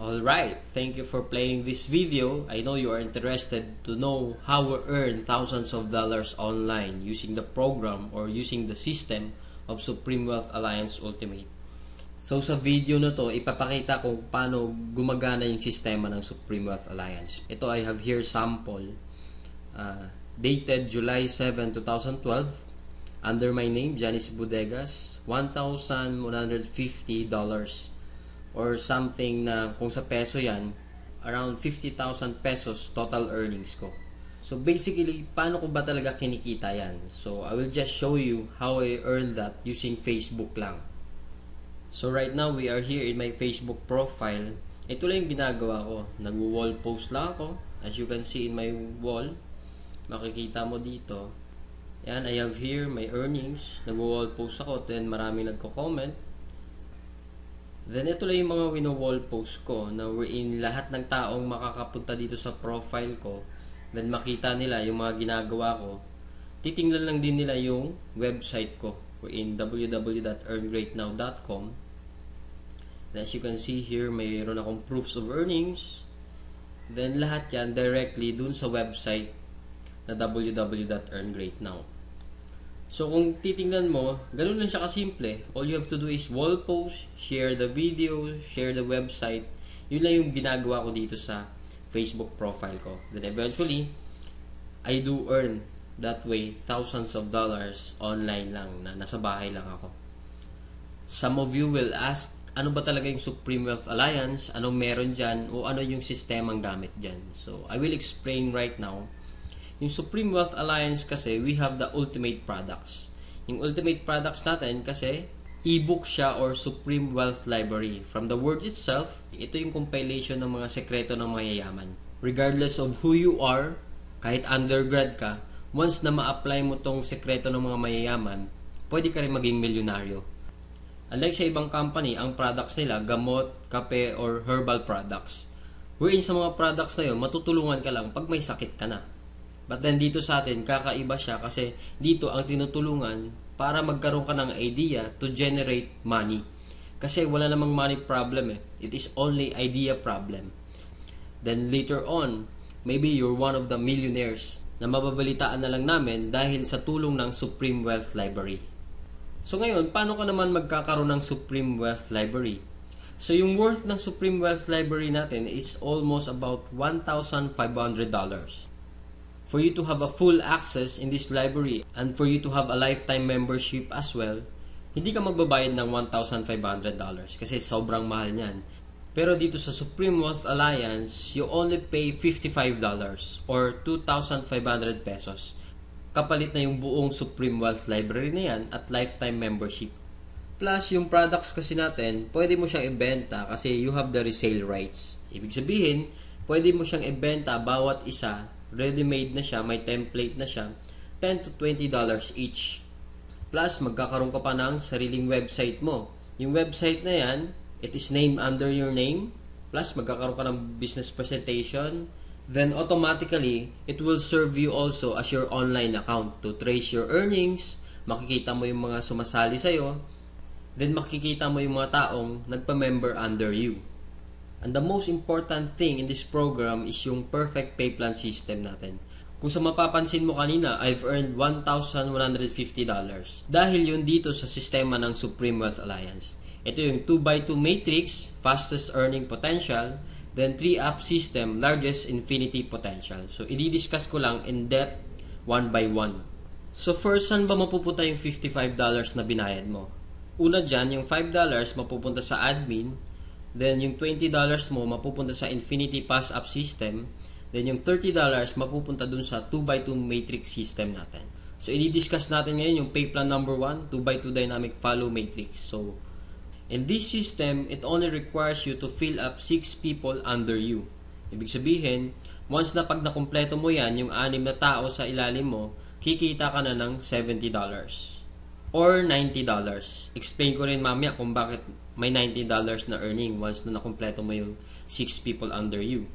Alright, thank you for playing this video. I know you are interested to know how we earn thousands of dollars online using the program or using the system of Supreme Wealth Alliance Ultimate. So sa video na to, ipapakita ko paano gumagana yung sistema ng Supreme Wealth Alliance. Ito I have here sample dated July 7, 2012 under my name, Janice Bodegas, $1,150 or something na kung sa peso yan, around 50,000 pesos total earnings ko. So basically, paano ko ba talaga kinikita yan? So I will just show you how I earned that using Facebook lang. So right now, we are here in my Facebook profile. Ito lang yung ginagawa ko. Nag-wall post lang ako. As you can see in my wall, makikita mo dito. Yan, I have here my earnings. Nag-wall post ako, then maraming nagko-comment. Then ito lang yung mga wino-wall post ko na wherein lahat ng taong makakapunta dito sa profile ko, then makita nila yung mga ginagawa ko. Titingnan lang din nila yung website ko wherein www.earngreatnow.com. As you can see here, mayroon akong proofs of earnings. Then lahat yan directly dun sa website na www.earngreatnow. So kung titingnan mo, ganun lang siya kasimple. All you have to do is wall post, share the video, share the website. Yun lang yung ginagawa ko dito sa Facebook profile ko. Then eventually, I do earn that way thousands of dollars online lang na nasa bahay lang ako. Some of you will ask, ano ba talaga yung Supreme Wealth Alliance? Anong meron dyan? O ano yung sistemang gamit dyan? So I will explain right now. Yung Supreme Wealth Alliance kasi, we have the ultimate products. Yung ultimate products natin kasi, e-book siya or Supreme Wealth Library. From the word itself, ito yung compilation ng mga sekreto ng mayayaman. Regardless of who you are, kahit undergrad ka, once na ma-apply mo tong sekreto ng mga mayayaman, pwede ka rin maging milyonaryo. Unlike sa ibang company, ang products nila, gamot, kape, or herbal products. Wherein sa mga products na yun, matutulungan ka lang pag may sakit ka na. But then dito sa atin, kakaiba siya kasi dito ang tinutulungan para magkaroon ka ng idea to generate money. Kasi wala namang money problem eh. It is only idea problem. Then later on, maybe you're one of the millionaires na mababalitaan na lang namin dahil sa tulong ng Supreme Wealth Library. So ngayon, paano ka naman magkakaroon ng Supreme Wealth Library? So yung worth ng Supreme Wealth Library natin is almost about $1,500. For you to have a full access in this library and for you to have a lifetime membership as well, hindi ka magbabayad ng $1,500 kasi sobrang mahal niyan. Pero dito sa Supreme Wealth Alliance, you only pay $55 or 2,500 pesos. Kapalit na yung buong Supreme Wealth Library na yan at lifetime membership. Plus, yung products kasi natin, pwede mo siyang ibenta kasi you have the resale rights. Ibig sabihin, pwede mo siyang ibenta bawat isa. Ready-made na siya, may template na siya, $10 to $20 each. Plus, magkakaroon ka pa ng sariling website mo. Yung website na yan, it is named under your name. Plus, magkakaroon ka ng business presentation. Then, automatically, it will serve you also as your online account to trace your earnings. Makikita mo yung mga sumasali sa'yo. Then, makikita mo yung mga taong nagpa-member under you. And the most important thing in this program is yung perfect pay plan system natin. Kung sa mapapansin mo kanina, I've earned $1,150 dahil yun dito sa sistema ng Supreme Wealth Alliance. Ito yung 2x2 matrix, fastest earning potential, then 3-up system, largest infinity potential. So, i-discuss ko lang in depth, one by one. So, first, saan ba mapupunta yung $55 na binayad mo? Una dyan, yung $5 mapupunta sa admin. Then, yung $20 mo mapupunta sa Infinity Pass-Up System. Then, yung $30 mapupunta dun sa 2x2 Matrix System natin. So, i-discuss natin ngayon yung pay plan number 1, 2x2 Dynamic Follow Matrix. So, in this system, it only requires you to fill up 6 people under you. Ibig sabihin, once na pag nakumpleto mo yan, yung 6 na tao sa ilalim mo, kikita ka na ng $70 or $90. Explain ko rin mamaya kung bakit may $90 na earning once na nakumpleto mo yung 6 people under you.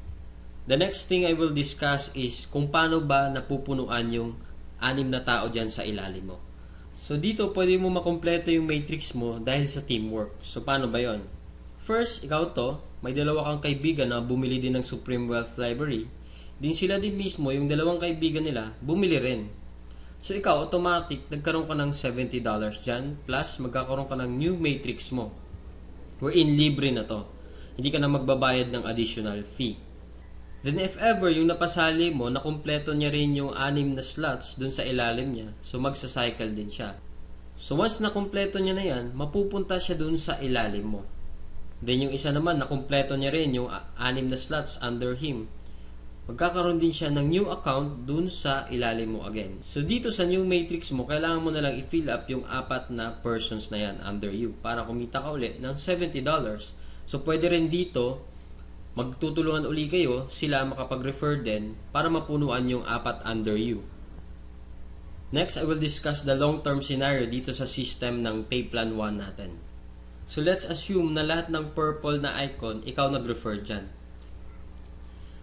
The next thing I will discuss is kung paano ba napupunuan yung 6 na tao dyan sa ilalim mo. So dito pwede mo makumpleto yung matrix mo dahil sa teamwork. So paano ba yon? First, ikaw to, may dalawa kang kaibigan na bumili din ng Supreme Wealth Library, din sila din mismo, yung dalawang kaibigan nila, bumili rin. So ikaw, automatic, nagkaroon ka ng $70 dyan, plus magkakaroon ka ng new matrix mo. Wherein libre na to. Hindi ka na magbabayad ng additional fee. Then if ever, yung napasali mo, nakumpleto niya rin yung 6 na slots dun sa ilalim niya, so magsa-cycle din siya. So once nakumpleto niya na yan, mapupunta siya dun sa ilalim mo. Then yung isa naman, nakumpleto niya rin yung 6 na slots under him. Magkakaroon din siya ng new account dun sa ilalim mo again. So dito sa new matrix mo, kailangan mo na lang i-fill up yung 4 na persons na yan under you para kumita ka uli ng $70. So pwede rin dito, magtutulungan uli kayo, sila makapag-refer din para mapunuan yung 4 under you. Next, I will discuss the long-term scenario dito sa system ng Pay Plan 1 natin. So let's assume na lahat ng purple na icon, ikaw nag-refer dyan.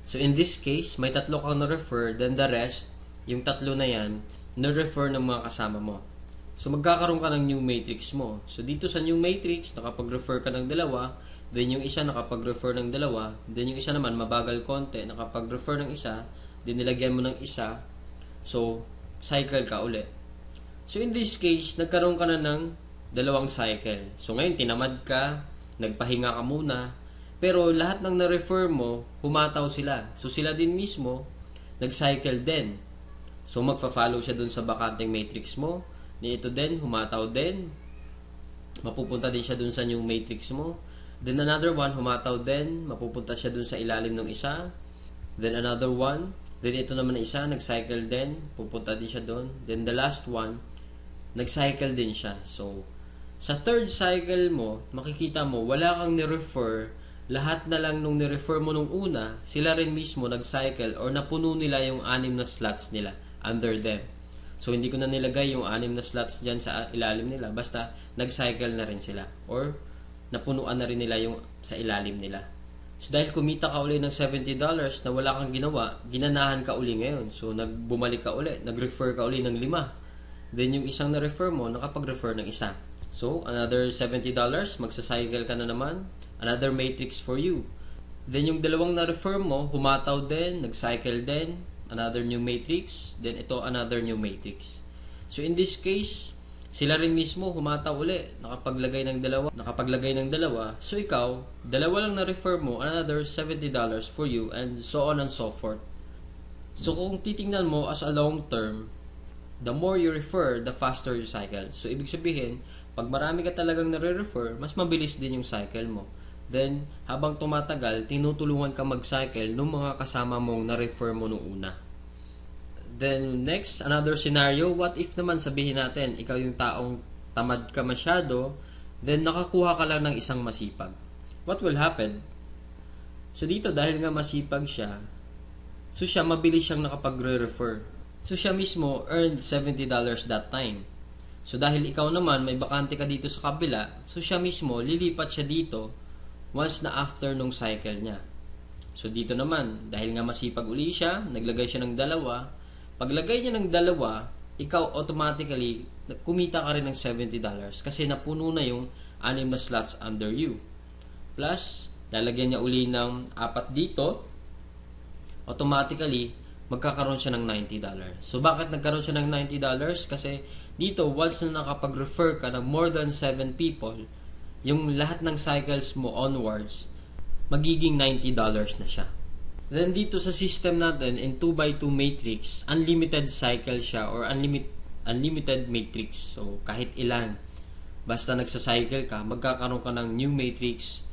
So in this case, may 3 kang na-refer, then the rest, yung 3 na yan, na-refer ng mga kasama mo. So magkakaroon ka ng new matrix mo. So dito sa new matrix, nakapag-refer ka ng 2, then yung isa nakapag-refer ng 2, then yung isa naman mabagal konti, nakapag-refer ng isa, then nilagyan mo ng isa, so cycle ka uli. So in this case, nagkaroon ka na ng 2 cycle. So ngayon tinamad ka, nagpahinga ka muna, pero lahat ng na-refer mo, humataw sila. So sila din mismo, nag-cycle din. So magfa-follow siya dun sa bakanting matrix mo, ito din, humataw din, mapupunta din siya dun sa new matrix mo. Then another one, humataw din, mapupunta siya dun sa ilalim ng isa. Then another one, then ito naman na isa, nag-cycle din, pupunta din siya dun. Then the last one, nag-cycle din siya. So sa third cycle mo, makikita mo, wala kang ni-refer, lahat na lang nung ni-refer mo nung una, sila rin mismo nag-cycle or napuno nila yung 6 na slots nila under them. So hindi ko na nilagay yung 6 na slots dyan sa ilalim nila, basta nag-cycle na rin sila or napunuan na rin nila yung sa ilalim nila. So dahil kumita ka uli ng $70 na wala kang ginawa, ginanahan ka uli ngayon. So bumalik ka uli, nag-refer ka uli ng 5. Then yung isang na-refer mo, nakapag-refer ng isa. So another $70, magsa-cycle ka na naman, another matrix for you. Then yung 2 na-refer mo, humataw din, nag-cycle din, another new matrix, then ito another new matrix. So in this case, sila rin mismo humataw uli, nakapaglagay ng 2. So ikaw, 2 lang na-refer mo, another $70 for you, and so on and so forth. So kung titingnan mo as a long term, the more you refer, the faster you cycle. So ibig sabihin, pag marami ka talagang nare-refer, mas mabilis din yung cycle mo. Then, habang tumatagal, tinutulungan ka mag-cycle ng mga kasama mong na-refer mo nung una. Then, next, another scenario, what if naman sabihin natin, ikaw yung taong tamad ka masyado, then nakakuha ka lang ng isang masipag. What will happen? So, dito, dahil nga masipag siya, so siya, mabilis siyang nakapagre-refer. So, siya mismo earned $70 that time. So, dahil ikaw naman, may bakante ka dito sa kabila, so siya mismo, lilipat siya dito once na after nung cycle niya. So dito naman, dahil nga masipag uli siya, naglagay siya ng 2. Paglagay niya ng 2, ikaw automatically, kumita ka rin ng $70 kasi napuno na yung 6 na slots under you. Plus, lalagyan niya uli ng 4 dito, automatically, magkakaroon siya ng $90. So bakit nagkaroon siya ng $90? Kasi dito, once na nakapag-refer ka ng more than 7 people, yung lahat ng cycles mo onwards, magiging $90 na siya. Then dito sa system natin, in 2x2 matrix, unlimited cycle siya or unlimited matrix. So kahit ilan, basta nagsa-cycle ka, magkakaroon ka ng new matrix,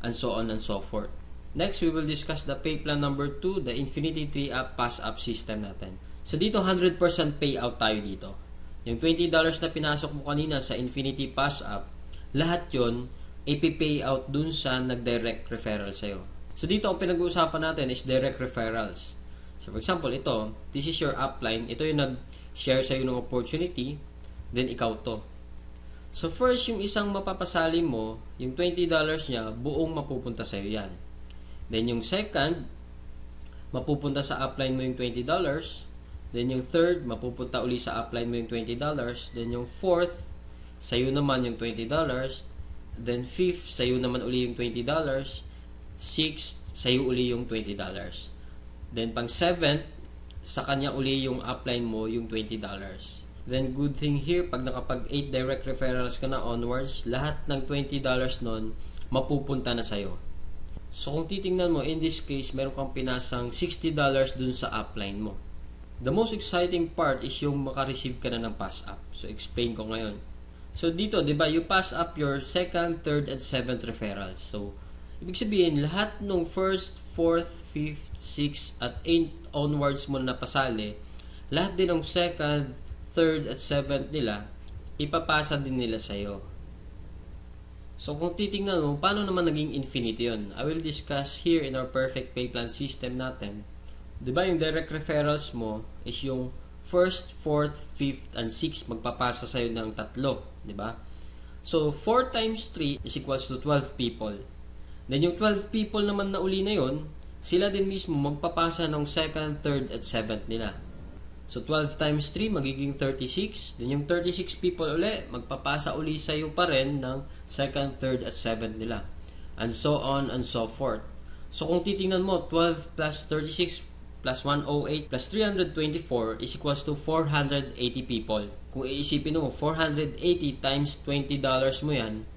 and so on and so forth. Next, we will discuss the pay plan number 2, the Infinity Tree Up Pass Up system natin. So dito, 100% payout tayo dito. Yung $20 na pinasok mo kanina sa Infinity Pass Up, lahat yon ipipay out dun sa nag-direct referral sa'yo. So dito, ang pinag-uusapan natin is direct referrals. So for example, ito, this is your upline. Ito yung nag-share sa'yo ng opportunity, then ikaw to. So first, yung isang mapapasali mo, yung $20 niya, buong mapupunta sa'yo yan. Then yung second, mapupunta sa upline mo yung $20. Then yung third, mapupunta uli sa upline mo yung $20. Then yung fourth, sa'yo naman yung $20. Then fifth, sa'yo naman uli yung $20. 6th, sa'yo uli yung $20. Then, pang 7th, sa kanya uli yung upline mo yung $20. Then, good thing here, pag nakapag 8 direct referrals ka na onwards, lahat ng $20 nun, mapupunta na sa'yo. So, kung titingnan mo, in this case, meron kang pinasang $60 dun sa upline mo. The most exciting part is yung makareceive ka na ng pass up. So, explain ko ngayon. So, dito, di ba, you pass up your 2nd, 3rd, and 7th referrals. So, ibig sabihin, lahat ng 1st, 4th, 5th, 6th, at 8th onwards mo na pasali, lahat din ng 2nd, 3rd, at 7th nila, ipapasa din nila sa'yo. So, kung titingnan mo, paano naman naging infinity yun? I will discuss here in our perfect pay plan system natin. Diba yung direct referrals mo is yung 1st, 4th, 5th, and 6th magpapasa sa'yo ng 3. Diba? So, 4 times 3 is equals to 12 people. Then, yung 12 people naman na uli na yun, sila din mismo magpapasa ng 2nd, 3rd, at 7th nila. So, 12 times 3, magiging 36. Then, yung 36 people uli, magpapasa uli sa'yo pa rin ng 2nd, 3rd, at 7th nila. And so on and so forth. So, kung titingnan mo, 12 plus 36 plus 108 plus 324 is equals to 480 people. Kung iisipin mo, 480 times $20 mo yan,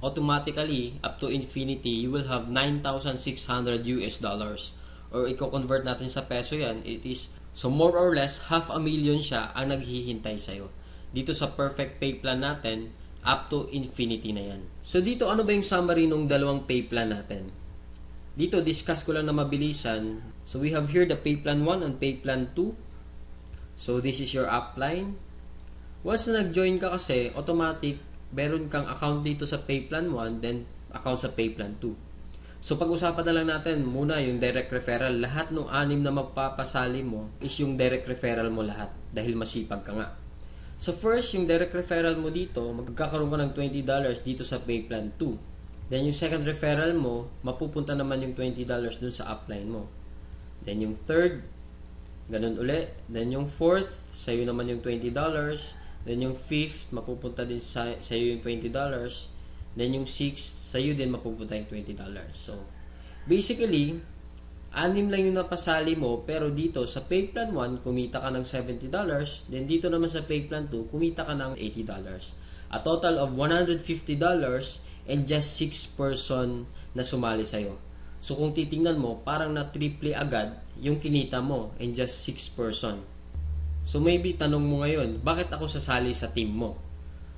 automatically, up to infinity, you will have 9,600 US dollars. Or i-convert natin sa peso yan, it is, so more or less, 500,000 siya ang naghihintay sa'yo. Dito sa perfect pay plan natin, up to infinity na yan. So dito, ano ba yung summary ng dalawang pay plan natin? Dito, discuss ko lang na mabilisan. So we have here the pay plan 1 and pay plan 2. So this is your upline. Once na nag-join ka kasi, automatic, meron kang account dito sa pay plan 1, then account sa pay plan 2. So, pag-usapan na lang natin muna yung direct referral. Lahat ng 6 na magpapasali mo is yung direct referral mo lahat dahil masipag ka nga. So, first, yung direct referral mo dito, magkakaroon ka ng $20 dito sa pay plan 2. Then, yung second referral mo, mapupunta naman yung $20 dun sa upline mo. Then, yung third, ganun uli. Then, yung fourth, sa'yo naman yung $20. Then, yung fifth, mapupunta din sa'yo yung $20. Then, yung 6th, sa'yo din mapupunta yung $20. So, basically, 6 lang yung napasali mo, pero dito sa pay plan 1, kumita ka ng $70. Then, dito naman sa pay plan 2, kumita ka ng $80. A total of $150 and just 6 person na sumali sa'yo. So, kung titingnan mo, parang na-triple agad yung kinita mo and just 6 person. So, maybe tanong mo ngayon, bakit ako sasali sa team mo?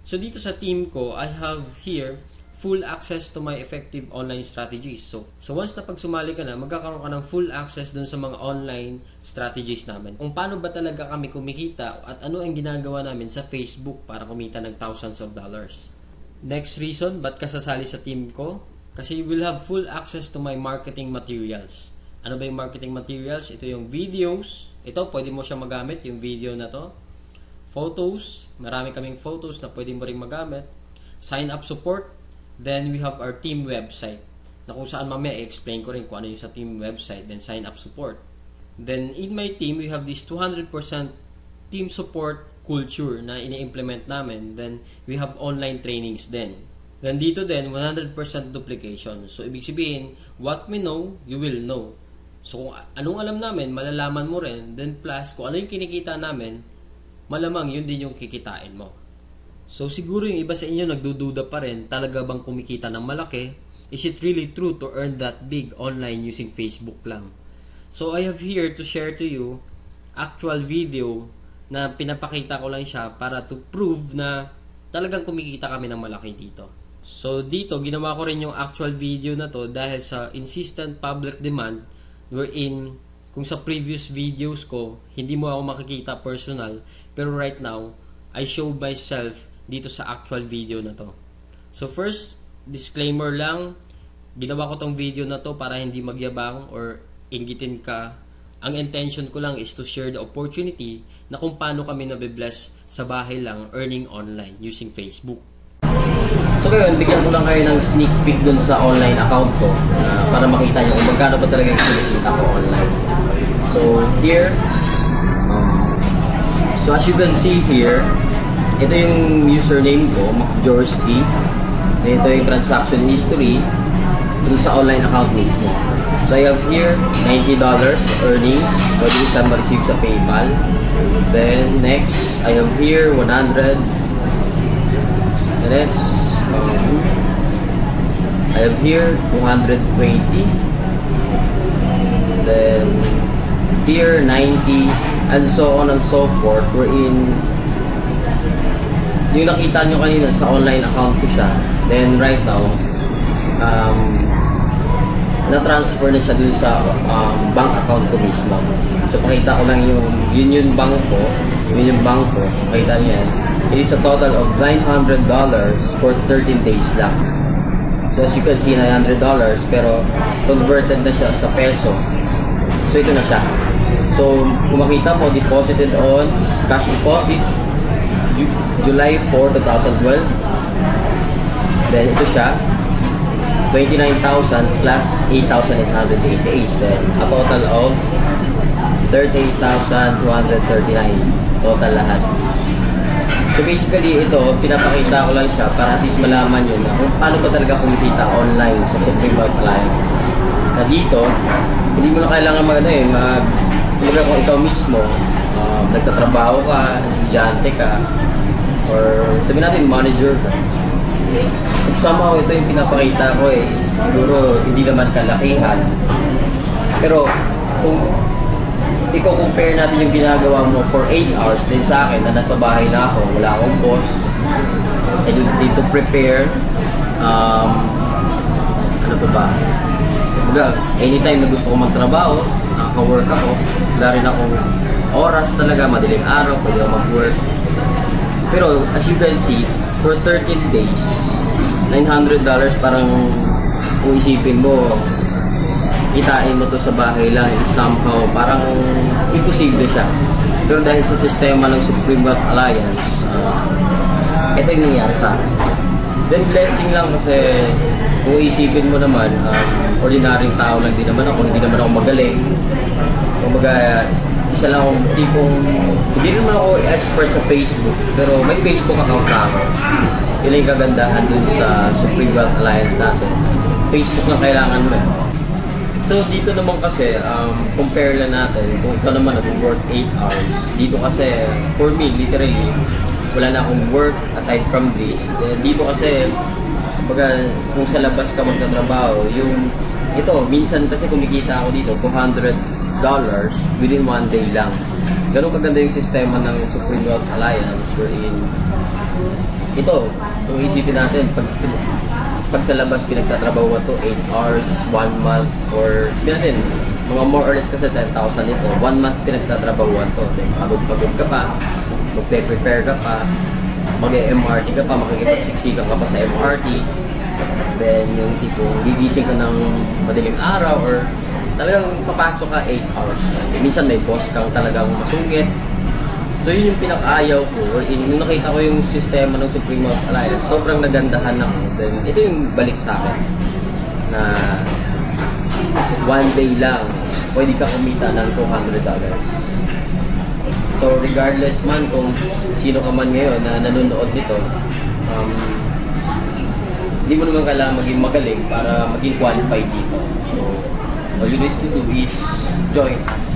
So, dito sa team ko, I have here full access to my effective online strategies. So once na pag sumali ka na, magkakaroon ka ng full access dun sa mga online strategies namin. Kung paano ba talaga kami kumikita at ano ang ginagawa namin sa Facebook para kumita ng thousands of dollars. Next reason, ba't ka sasali sa team ko? Kasi you will have full access to my marketing materials. Ano ba yung marketing materials? Ito yung videos. Ito, pwede mo siya magamit, yung video na to. Photos, marami kaming photos na pwede mo rin magamit. Sign up support, then we have our team website na kung saan mamaya i-explain ko rin kung ano yung sa team website, then sign up support. Then in my team, we have this 200% team support culture na ini-implement namin. Then we have online trainings din. Then dito din, 100% duplication. So ibig sabihin, what we know, you will know. So kung anong alam namin, malalaman mo rin. Then plus, kung ano yung kinikita namin, malamang yun din yung kikitain mo. So siguro yung iba sa inyo nagdududa pa rin, talaga bang kumikita ng malaki? Is it really true to earn that big online using Facebook lang? So I have here to share to you actual video na pinapakita ko lang siya para to prove na talagang kumikita kami ng malaki dito. So dito, ginawa ko rin yung actual video na to dahil sa insistent public demand wherein kung sa previous videos ko, hindi mo ako makikita personal, pero right now, I show myself dito sa actual video na to. So first, disclaimer lang, ginawa ko tong video na to para hindi magyabang or inggitin ka. Ang intention ko lang is to share the opportunity na kung paano kami nabibless sa bahay lang earning online using Facebook. So ngayon, bigyan ko lang kayo ng sneak peek dun sa online account ko para makita nyo kung magkano ba talaga yung kinikita ko online. So here, so as you can see here, ito yung username ko, MacJorsky. Ito yung transaction history. dun sa online account mismo. So I have here $90 earnings. Pwede ko siya ma-receive sa PayPal. Then next, I have here 100. The next, I have here 220. Then here 90, and so on and so forth. We're in yung nakita nyo kanina sa online account ko siya. Then right now, na-transfer na siya dun sa bank account ko mismo. So pakita ko lang yung bank ko. Yun yung bank ko. Pakita nyo yan. It is a total of $900 for 13 days lang. So as you can see, $900 pero converted na siya sa peso. So ito na siya. So kung makita mo, deposited on cash deposit July 4, 2012. Then ito siya, 29,000 plus 8,888. Then a total of 38,239 total lahat. So basically ito, pinapakita ko lang siya para at least malaman nyo na kung paano ko talaga kumikita online sa Supreme Wealth Alliance. Na dito, hindi mo na kailangan kumbaga kung ikaw mismo, nagtatrabaho ka, estudyante ka, or sabihin natin manager ka. Somehow ito yung pinapakita ko is siguro hindi naman kalakihan. Pero kung i-compare natin yung ginagawa mo for 8 hours din sa akin na nasa bahay na ako, wala akong boss, I need to prepare, ano pa ba? Anytime na gusto ko magtrabaho, nakaka-work ako, wala rin akong oras talaga, madaling araw, pwede ako mag-work. Pero as you can see, for 13 days, $900 parang kung isipin mo, itain mo to sa bahay lang, is somehow parang imposible siya. Pero dahil sa sistema ng Supreme Wealth Alliance, ito yung nangyari sa akin. Then blessing lang kasi kung isipin mo naman, ordinaryong tao lang din naman ako, hindi naman ako magaling. Kumbaga, isa lang akong tipong, hindi naman ako expert sa Facebook, pero may Facebook account na ako. Yun yung kagandahan dun sa Supreme Wealth Alliance natin. Facebook lang kailangan mo. So dito naman kasi, compare lang natin kung ito naman nag-work 8 hours. Dito kasi, for me, literally, wala na akong work aside from this. Dito kasi, baga, kung sa labas ka magtatrabaho, ito, minsan kasi kumikita ako dito, $200 within 1 day lang. Ganun kaganda yung sistema ng Supreme Wealth Alliance wherein ito, kung isipin natin, pag sa labas pinagtatrabaho to 8 hours, 1 month, or sabihin natin, mga more or less kasi 10,000 ito, 1 month pinagtatrabaho to. Then, pagod-pagod ka pa, magpe-prepare ka pa, mag-MRT ka pa, makikipagsiksikan ka pa sa MRT. Then, yung tipong gigising ka ng madaling araw or talagang papasok ka 8 hours. Minsan may boss kang talagang masungit. So yun yung pinaka-ayaw ko. Nung nakita ko yung sistema ng Supreme Wealth Alliance, sobrang nagandahan ako. Then ito yung balik sa akin na 1 day lang pwede ka kumita ng $200. So regardless man kung sino ka man ngayon na nanonood nito, hindi mo naman kailangan maging magaling para maging qualified dito. So all you need to do is join us.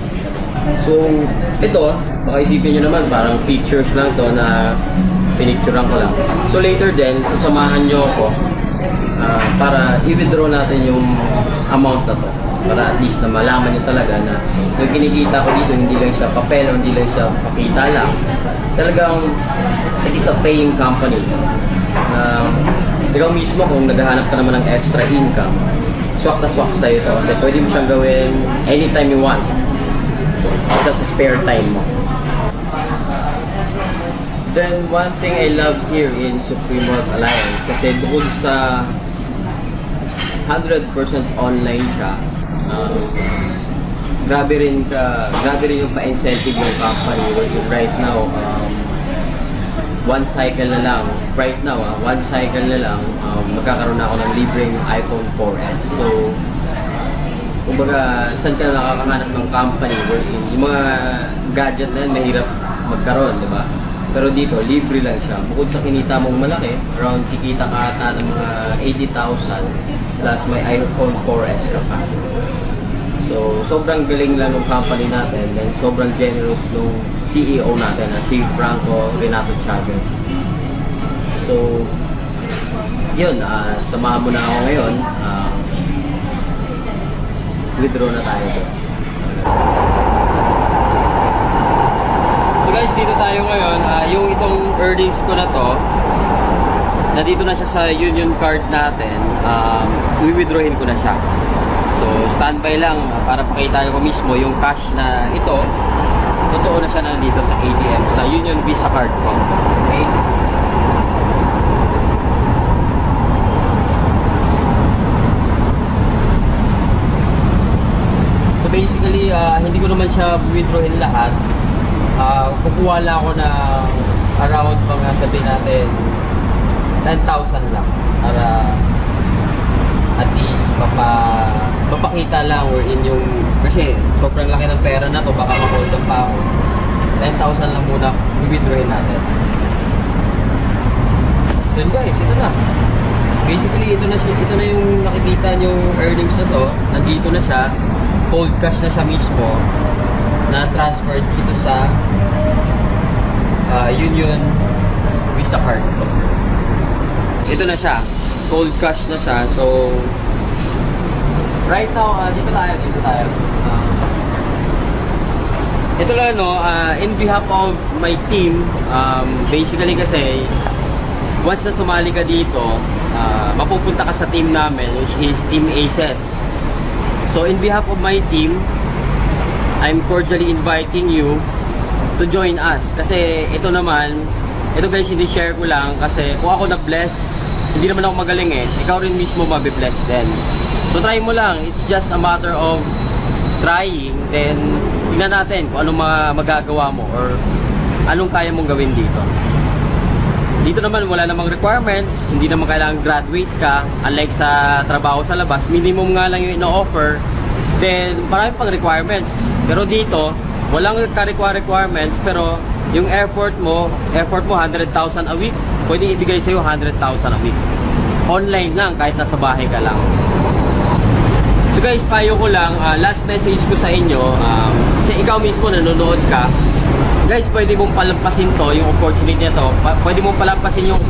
So, ito, baka isipin nyo naman, parang pictures lang to na pinicturean ko lang. So, later din, sasamahan nyo ako para i-withdraw natin yung amount na to. Para at least na malaman nyo talaga na yung kinikita ko dito, hindi lang siya papel o hindi lang siya pakita lang. Talagang, it is a paying company. Ikaw mismo, kung naghahanap ka naman ng extra income, swak na swak tayo ito kasi pwede mo siyang gawin anytime you want. Sa spare time mo. Then, one thing I love here in Supreme Wealth Alliance kasi bukod sa 100% online siya, grabe rin yung pa-incentive ng company. Right now, one cycle na lang, magkakaroon na ako ng libreng iPhone 4S. So, kumbaga, saan ka nakakahanap ng company wherein yung mga gadget na yan, mahirap magkaroon, di ba? Pero dito, libre lang siya. Bukod sa kinita mong malaki, around kikita ka ata ng mga 80,000 plus may iPhone 4S ka pa. So, sobrang galing lang ng company natin, then sobrang generous nung CEO natin, si Franco Renato Chavez. So, yun, samahan mo na ako ngayon. Withdraw na tayo doon. So guys, dito tayo ngayon. Yung itong earnings ko na to, nandito na siya sa Union Card natin. I-withdrawin ko na siya. So, standby lang para pakita ko mismo yung cash na ito. Totoo na siya nandito sa ATM, sa Union Visa Card ko. Okay? So, basically, hindi ko naman siya withdrawin lahat. Kukuha lang ako ng around mga sabihin natin 10,000 lang para at least mapakita lang or in yung kasi sobrang laki ng pera na to, baka ma-hold up pa ako. 10,000 lang muna i-withdrawin natin. Then guys, ito na. Basically, ito na yung nakikita yung earnings na to. Nandito na siya. Cold cash na siya mismo na transferred dito sa Union Visa Card ko. Ito na siya. Cold cash na siya. So, right now, dito tayo. Ito lang, no, in behalf of my team, basically kasi, once na sumali ka dito, mapupunta ka sa team namin, which is Team Aces. So, in behalf of my team, I'm cordially inviting you to join us. Kasi ito naman, ito guys, hindi share ko lang kasi kung ako nag-bless, hindi naman ako magaling eh. Ikaw rin mismo mabibless din. So try mo lang. It's just a matter of trying. Then, tingnan natin kung anong magagawa mo or anong kaya mong gawin dito. Dito naman wala namang requirements. Hindi naman kailangan graduate ka. Unlike sa trabaho sa labas, minimum nga lang yung ino-offer. Then, marami pang requirements. Pero dito, walang requirements. Pero yung effort mo 100,000 a week. Pwede ibigay sa'yo 100,000 a week. Online lang, kahit nasa bahay ka lang. So guys, payo ko lang, last message ko sa inyo, kasi ikaw mismo nanonood ka, guys, pwede mong palampasin to, yung opportunity na to. Pwede mong palampasin yung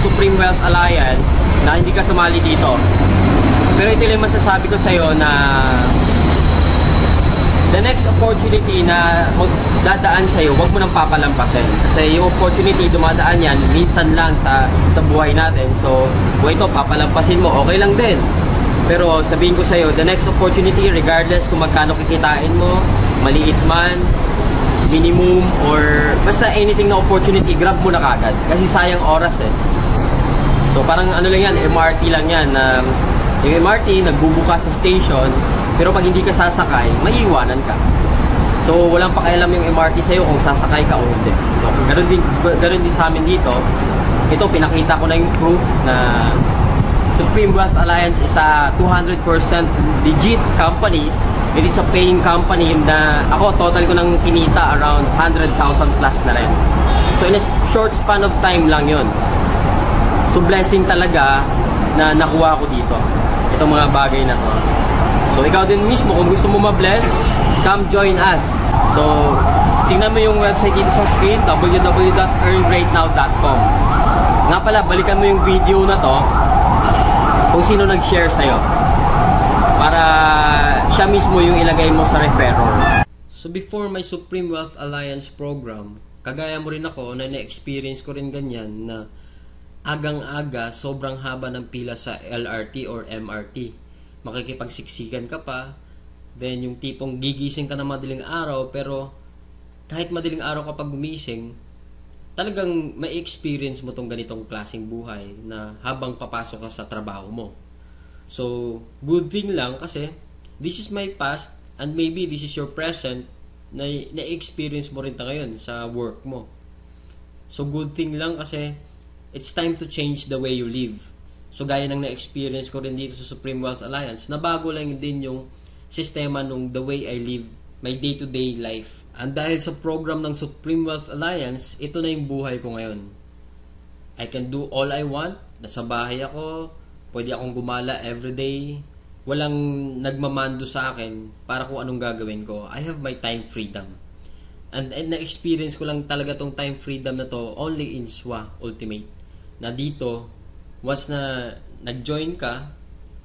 Supreme Wealth Alliance na hindi ka sumali dito. Pero ito lang masasabi ko sa'yo na the next opportunity na magdadaan sa'yo, huwag mo nang papalampasin. Kasi yung opportunity, dumadaan yan, minsan lang sa buhay natin. So, kung ito, papalampasin mo, okay lang din. Pero sabihin ko sa'yo, the next opportunity, regardless kung magkano kikitain mo, maliit man, minimum, or basta anything na opportunity, grab mo na kagad. Kasi sayang oras eh. So, parang ano lang yan, MRT lang yan. Yung MRT, nagbubuka sa station, pero pag hindi ka sasakay, maiiwanan ka. So, walang pakialam yung MRT sa'yo kung sasakay ka o hindi. So, ganun din sa amin dito. Ito, pinakita ko na yung proof na Supreme Wealth Alliance is a 200% legit company. It is a paying company na ako, total ko nang kinita around 100,000 plus na rin. So, in a short span of time lang yun. So, blessing talaga na nakuha ko dito. Itong mga bagay na to. So, ikaw din mismo, kung gusto mo ma-bless, come join us. So, tingnan mo yung website dito sa screen, www.earngreatnow.com. Nga pala, balikan mo yung video na to kung sino nag-share sa'yo. Para siya mismo yung ilagay mo sa referral. So, before my Supreme Wealth Alliance program, kagaya mo rin ako na na-experience ko rin ganyan na agang-aga, sobrang haba ng pila sa LRT or MRT. Makikipagsiksikan ka pa, then yung tipong gigising ka na madaling araw, pero kahit madaling araw kapag gumising, talagang may experience mo tong ganitong klaseng buhay na habang papasok ka sa trabaho mo. So, good thing lang kasi this is my past and maybe this is your present na na-experience mo rin ta ngayon sa work mo. So, good thing lang kasi it's time to change the way you live. So, gaya ng na-experience ko rin dito sa Supreme Wealth Alliance, nabago lang din yung sistema nung the way I live my day-to-day life. And dahil sa program ng Supreme Wealth Alliance, ito na yung buhay ko ngayon. I can do all I want. Nasa bahay ako, Pwede akong gumala everyday. Walang nagmamando sa akin para kung anong gagawin ko. I have my time freedom. And na-experience ko lang talaga tong time freedom na to only in SWA Ultimate. Na dito, once na nag-join ka,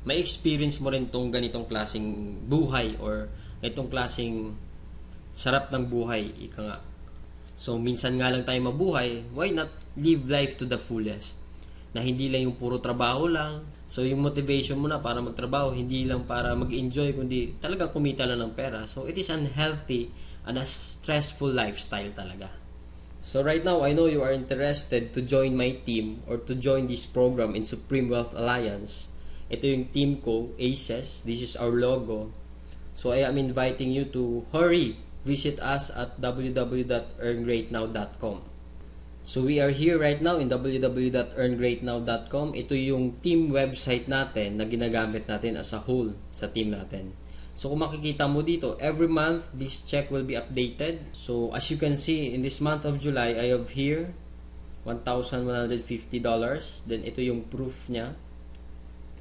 may experience mo rin tong ganitong klaseng buhay or itong klaseng sarap ng buhay, ika nga. So, minsan nga lang tayo mabuhay, why not live life to the fullest? Na hindi lang yung puro trabaho lang. So, yung motivation mo na para magtrabaho, hindi lang para mag-enjoy, kundi talagang kumita lang ng pera. So, it is unhealthy and a stressful lifestyle talaga. So, right now, I know you are interested to join my team or to join this program in Supreme Wealth Alliance. Ito yung team ko, ACES. This is our logo. So, I am inviting you to hurry. Visit us at www.earngreatnow.com. So, we are here right now in www.earngreatnow.com. Ito yung team website natin na ginagamit natin as a whole sa team natin. So, kung makikita mo dito, every month, this check will be updated. So, as you can see, in this month of July, I have here $1,150. Then, ito yung proof niya.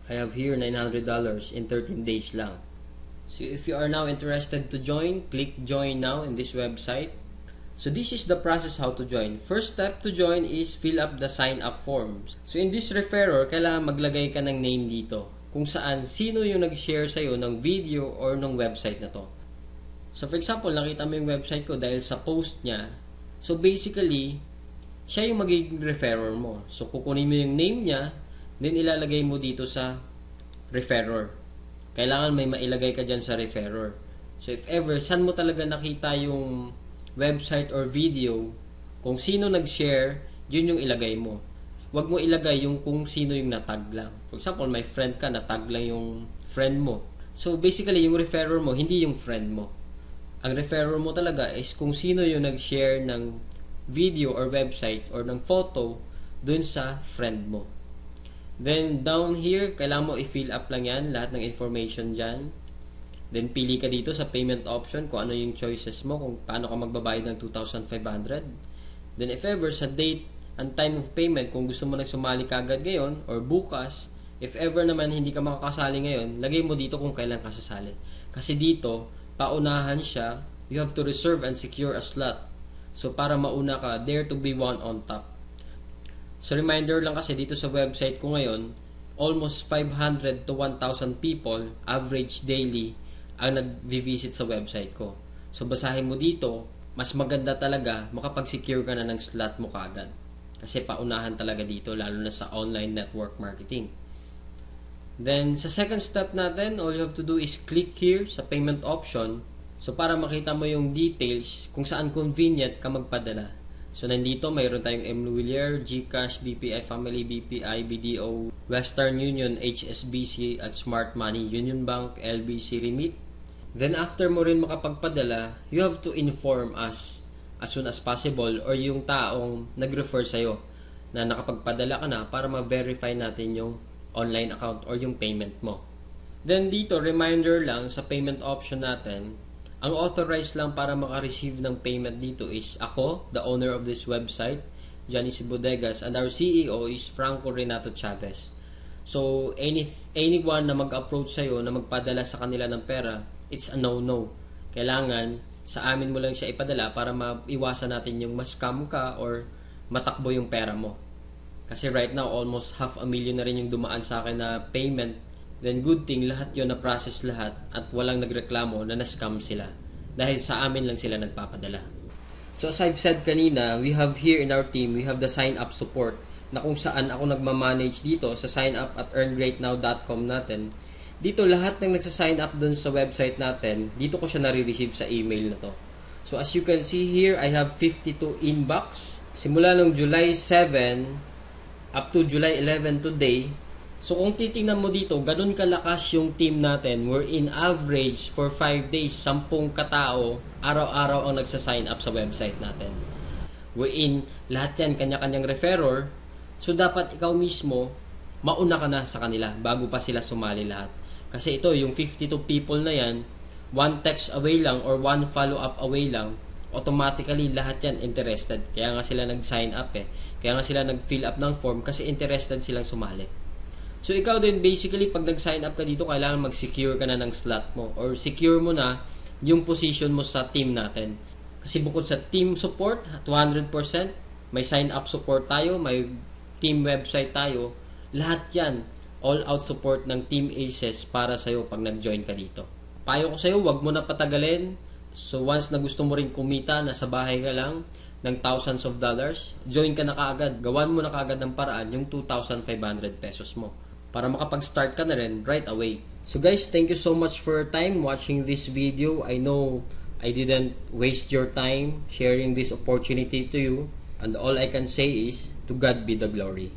I have here $900 in 13 days lang. So, if you are now interested to join, click join now in this website. So, this is the process how to join. First step to join is fill up the sign up forms. So, in this referrer, kailangan maglagay ka ng name dito. Kung saan, sino yung nag-share sa'yo ng video or ng website na to. So, for example, nakita mo yung website ko dahil sa post niya. So, basically, siya yung magiging referrer mo. So, kukunin mo yung name niya, then ilalagay mo dito sa referrer. Kailangan may mailagay ka dyan sa referrer. So, if ever, saan mo talaga nakita yung website or video, kung sino nag-share, yun yung ilagay mo. Huwag mo ilagay yung kung sino yung natag lang. For example, may friend ka, natag lang yung friend mo. So, basically, yung referrer mo, hindi yung friend mo. Ang referrer mo talaga is kung sino yung nag-share ng video or website or ng photo dun sa friend mo. Then, down here, kailangan mo i-fill up lang yan, lahat ng information dyan. Then, pili ka dito sa payment option kung ano yung choices mo, kung paano ka magbabayad ng 2,500. Then, if ever, sa date and time of payment, kung gusto mo na sumali kagad ngayon or bukas, if ever naman hindi ka makakasali ngayon, lagay mo dito kung kailan ka sasali. Kasi dito, paunahan siya, you have to reserve and secure a slot. So, para mauna ka, there to be one on top. So, reminder lang kasi dito sa website ko ngayon, almost 500 to 1,000 people, average daily, ang nag-visit sa website ko. So, basahin mo dito, mas maganda talaga, makapag-secure ka na ng slot mo kaagad. Kasi paunahan talaga dito, lalo na sa online network marketing. Then, sa second step natin, all you have to do is click here sa payment option. So, para makita mo yung details kung saan convenient ka magpadala. So, nandito, mayroon tayong MLuilier, GCash, BPI Family, BPI, BDO, Western Union, HSBC, at Smart Money, Union Bank, LBC Remit. Then, after mo rin makapagpadala, you have to inform us as soon as possible or yung taong nag-refer sa'yo na nakapagpadala ka na para ma-verify natin yung online account or yung payment mo. Then, dito, reminder lang sa payment option natin, ang authorized lang para maka-receive ng payment dito is ako, the owner of this website, Johnny C. Bodegas, and our CEO is Franco Renato Chavez. So, anyone na mag-approach sa'yo na magpadala sa kanila ng pera, it's a no-no. Kailangan, sa amin mo lang siya ipadala para maiwasan natin yung ma-scam ka or matakbo yung pera mo. Kasi right now, almost 500,000 na rin yung dumaan sa akin na payment. Then good thing, lahat yun na-process lahat at walang nagreklamo na na-scam sila. Dahil sa amin lang sila nagpapadala. So as I've said kanina, we have here in our team, we have the sign-up support na kung saan ako nagmamanage dito sa sign-up at earngreatnow.com natin. Dito lahat ng nagsa-sign up dun sa website natin, dito ko siya nare-receive sa email na to. So as you can see here, I have 52 inbox. Simula nung July 7 up to July 11 today. So kung titingnan mo dito, ganun kalakas yung team natin. We're in average for 5 days, 10 katao, araw-araw ang nagsa-sign up sa website natin. We're in, lahat yan, kanya-kanyang referrer. So dapat ikaw mismo, mauna ka na sa kanila bago pa sila sumali lahat. Kasi ito, yung 52 people na yan, 1 text away lang or 1 follow-up away lang, automatically lahat yan interested. Kaya nga sila nag-sign up eh. Kaya nga sila nag-fill up ng form kasi interested silang sumali. So, ikaw din, basically, pag nag-sign up ka dito, kailangan mag-secure ka na ng slot mo or secure mo na yung position mo sa team natin. Kasi bukod sa team support, 200%, may sign-up support tayo, may team website tayo, lahat yan, all-out support ng Team Aces para sa'yo pag nag-join ka dito. Payo ko sa'yo, wag mo na patagalin. So, once na gusto mo rin kumita, nasa bahay ka lang, ng thousands of dollars, join ka na kaagad. Gawan mo na kaagad ng paraan yung 2,500 pesos mo para makapag-start ka na rin right away. So guys, thank you so much for your time watching this video. I know I didn't waste your time sharing this opportunity to you, and all I can say is, to God be the glory.